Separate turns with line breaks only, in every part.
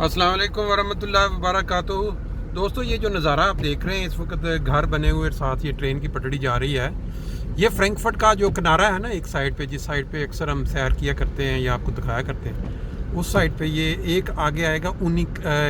अस्सलाम वालेकुम वरहमतुल्लाहि वबरकातुहू। दोस्तों, ये जो नज़ारा आप देख रहे हैं इस वक्त, घर बने हुए साथ ये ट्रेन की पटड़ी जा रही है। ये फ्रैंकफर्ट का जो किनारा है ना, एक साइड पे, जिस साइड पे अक्सर हम सैर किया करते हैं या आपको दिखाया करते हैं, उस साइड पे ये एक आगे आएगा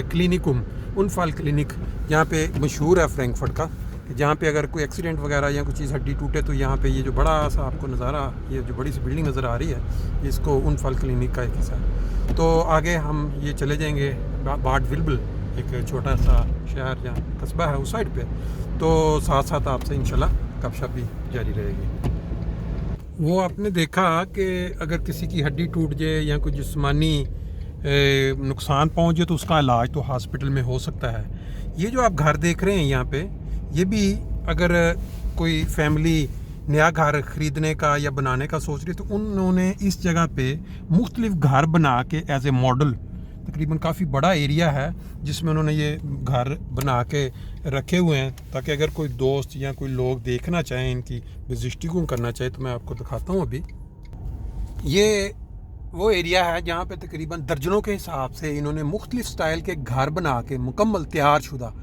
क्लिनिकुम, उनफाल क्लिनिक, जहाँ पे मशहूर है फ्रैंकफर्ट का, जहाँ पे अगर कोई एक्सीडेंट वगैरह या कुछ चीज़ हड्डी टूटे तो यहाँ पे ये जो बड़ा सा आपको नज़ारा, ये जो बड़ी सी बिल्डिंग नज़र आ रही है, इसको उनफाल क्लिनिक का एक हिस्सा है। तो आगे हम ये चले जाएंगे बाड विल्बल, एक छोटा सा शहर या कस्बा है उस साइड पे। तो साथ साथ आपसे इंशाल्लाह गपशप भी जारी रहेगी। वो आपने देखा कि अगर किसी की हड्डी टूट जाए या कोई जिस्मानी नुकसान पहुँचे तो उसका इलाज तो हॉस्पिटल में हो सकता है। ये जो आप घर देख रहे हैं यहाँ पे, ये भी अगर कोई फैमिली नया घर ख़रीदने का या बनाने का सोच रही तो उन्होंने इस जगह पे मुख्तलिफ घर बना के एज ए मॉडल, तकरीबन काफ़ी बड़ा एरिया है जिसमें उन्होंने ये घर बना के रखे हुए हैं, ताकि अगर कोई दोस्त या कोई लोग देखना चाहें, इनकी विजिटिंग करना चाहे, तो मैं आपको दिखाता हूँ। अभी ये वो एरिया है जहाँ पे तकरीबन दर्जनों के हिसाब से इन्होंने मुख्तलिफ स्टाइल के घर बना के मुकम्मल तैयार शुदा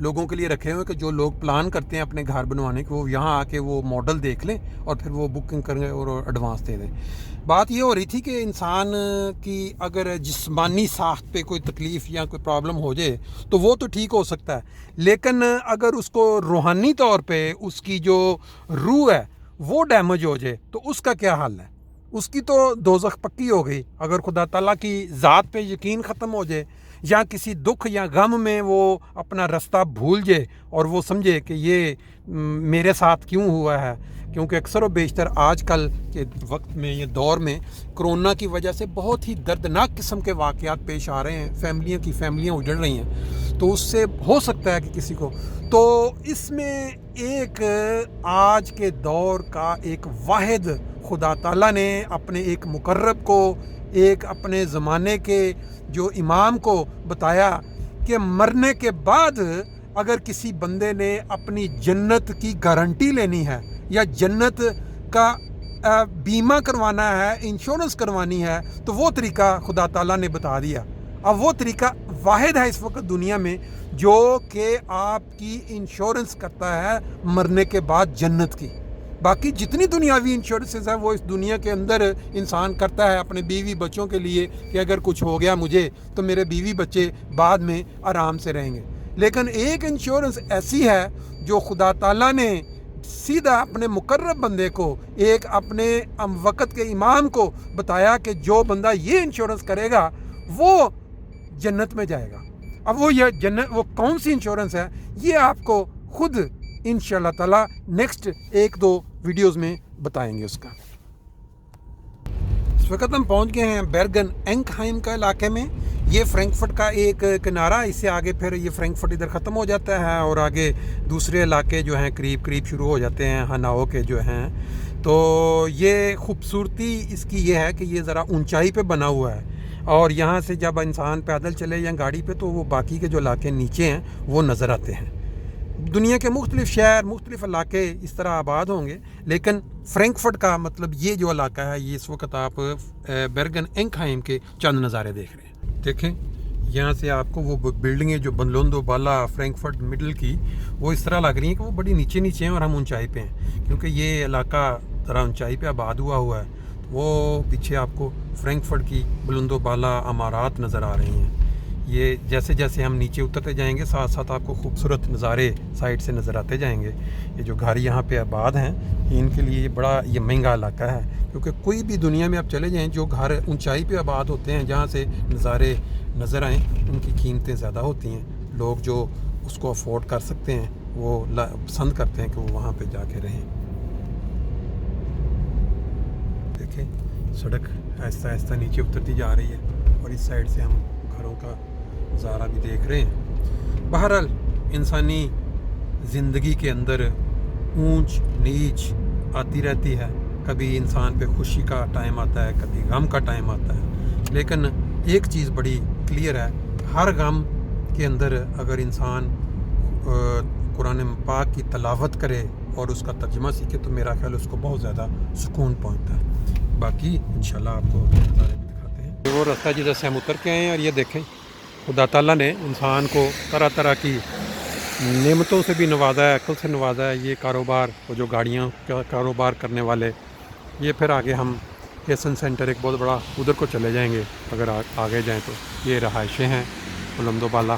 लोगों के लिए रखे हुए, कि जो लोग प्लान करते हैं अपने घर बनवाने के, वो यहाँ आके वो मॉडल देख लें और फिर वो बुकिंग करें और एडवांस दे दें। बात ये हो रही थी कि इंसान की अगर जिस्मानी साख्त पे कोई तकलीफ़ या कोई प्रॉब्लम हो जाए तो वो तो ठीक हो सकता है, लेकिन अगर उसको रूहानी तौर पे उसकी जो रूह है वो डैमेज हो जाए तो उसका क्या हाल है? उसकी तो दोज़ख पक्की हो गई। अगर खुदा ताला की ज़ात पे यकीन ख़त्म हो जाए या किसी दुख या गम में वो अपना रास्ता भूल जाए और वो समझे कि ये मेरे साथ क्यों हुआ है, क्योंकि अक्सर व बेशतर आजकल के वक्त में, ये दौर में, कोरोना की वजह से बहुत ही दर्दनाक किस्म के वाक़यात पेश आ रहे हैं, फैमिलियाँ उजड़ रही हैं, तो उससे हो सकता है कि किसी को, तो इसमें एक आज के दौर का एक वाहिद खुदा ताला ने अपने एक मुकर्रब को, एक अपने ज़माने के जो इमाम को बताया कि मरने के बाद अगर किसी बंदे ने अपनी जन्नत की गारंटी लेनी है या जन्नत का बीमा करवाना है, इंश्योरेंस करवानी है, तो वो तरीका खुदा ताला ने बता दिया। अब वो तरीका वाहिद है इस वक्त दुनिया में जो कि आपकी इंश्योरेंस करता है मरने के बाद जन्नत की। बाकी जितनी दुनियावी इंश्योरेंसेस है वो इस दुनिया के अंदर इंसान करता है अपने बीवी बच्चों के लिए, कि अगर कुछ हो गया मुझे तो मेरे बीवी बच्चे बाद में आराम से रहेंगे। लेकिन एक इंश्योरेंस ऐसी है जो खुदा ताला ने सीधा अपने मुकर्रब बंदे को, एक अपने वक़्त के इमाम को बताया कि जो बंदा ये इंश्योरेंस करेगा वो जन्नत में जाएगा। अब वो ये जन्नत, वो कौन सी इंश्योरेंस है, ये आपको खुद इंशाल्लाह ताला नेक्स्ट 1-2 वीडियोस में बताएंगे उसका। इस वक्त हम पहुंच गए हैं बेर्गन एंकहाइम का इलाके में। ये फ्रैंकफर्ट का एक किनारा, इससे आगे फिर ये फ्रैंकफर्ट इधर ख़त्म हो जाता है और आगे दूसरे इलाके जो हैं करीब करीब शुरू हो जाते हैं, हनाओ के जो हैं। तो ये खूबसूरती इसकी ये है कि ये ज़रा ऊंचाई पे बना हुआ है और यहाँ से जब इंसान पैदल चले या गाड़ी पे तो वो बाकी के जो इलाके नीचे हैं वो नज़र आते हैं। दुनिया के मुख्तलिफ शहर, मुख्तलिफ इलाके इस तरह आबाद होंगे, लेकिन फ्रैंकफर्ट का मतलब ये जो इलाका है, ये इस वक्त आप बेर्गन एंकहाइम के चंद नज़ारे देख रहे हैं। देखें, यहाँ से आपको वो बिल्डिंगें जो बंदलोंदो बाला फ्रैंकफर्ट मिडल की, वो इस तरह लग रही हैं कि वो बड़ी नीचे नीचे हैं और हम ऊंचाई पे हैं, क्योंकि ये इलाका ज़रा ऊंचाई पे आबाद हुआ है। वो पीछे आपको फ्रैंकफर्ट की बुलंदो बाला इमारत नज़र आ रही हैं। ये जैसे जैसे हम नीचे उतरते जाएंगे साथ साथ आपको खूबसूरत नज़ारे साइड से नज़र आते जाएंगे। ये जो घर यहाँ पे आबाद हैं, इनके लिए ये बड़ा ये महंगा इलाका है, क्योंकि कोई भी दुनिया में आप चले जाएं जो घर ऊंचाई पे आबाद होते हैं जहाँ से नज़ारे नज़र आएँ, उनकी कीमतें ज़्यादा होती हैं। लोग जो उसको अफोर्ड कर सकते हैं वो पसंद करते हैं कि वो वहाँ पर जाके रहें। देखें, सड़क आहिस्ता आहिस्ता नीचे उतरती जा रही है और इस साइड से हम घरों का नज़ारा भी देख रहे हैं। बहरहाल इंसानी ज़िंदगी के अंदर ऊंच नीच आती रहती है, कभी इंसान पे खुशी का टाइम आता है, कभी गम का टाइम आता है, लेकिन एक चीज़ बड़ी क्लियर है, हर गम के अंदर अगर इंसान कुरान पाक की तलावत करे और उसका तर्जुमा सीखे तो मेरा ख्याल उसको बहुत ज़्यादा सुकून पहुँचता है। बाकी इंशाल्लाह आपको नज़ारे भी दिखाते हैं। वो रास्ता जिधर से हम उतर के आए हैं, और ये देखें خدا تعالیٰ نے انسان کو طرح طرح کی نعمتوں سے بھی نوازا ہے، عقل سے نوازا ہے. یہ کاروبار، وہ جو گاڑیاں کا کاروبار کرنے والے، یہ پھر آگے ہم ہیسن سینٹر ایک بہت بڑا ادھر کو چلے جائیں گے اگر آگے جائیں تو. یہ رہائشیں ہیں بلند و بالا.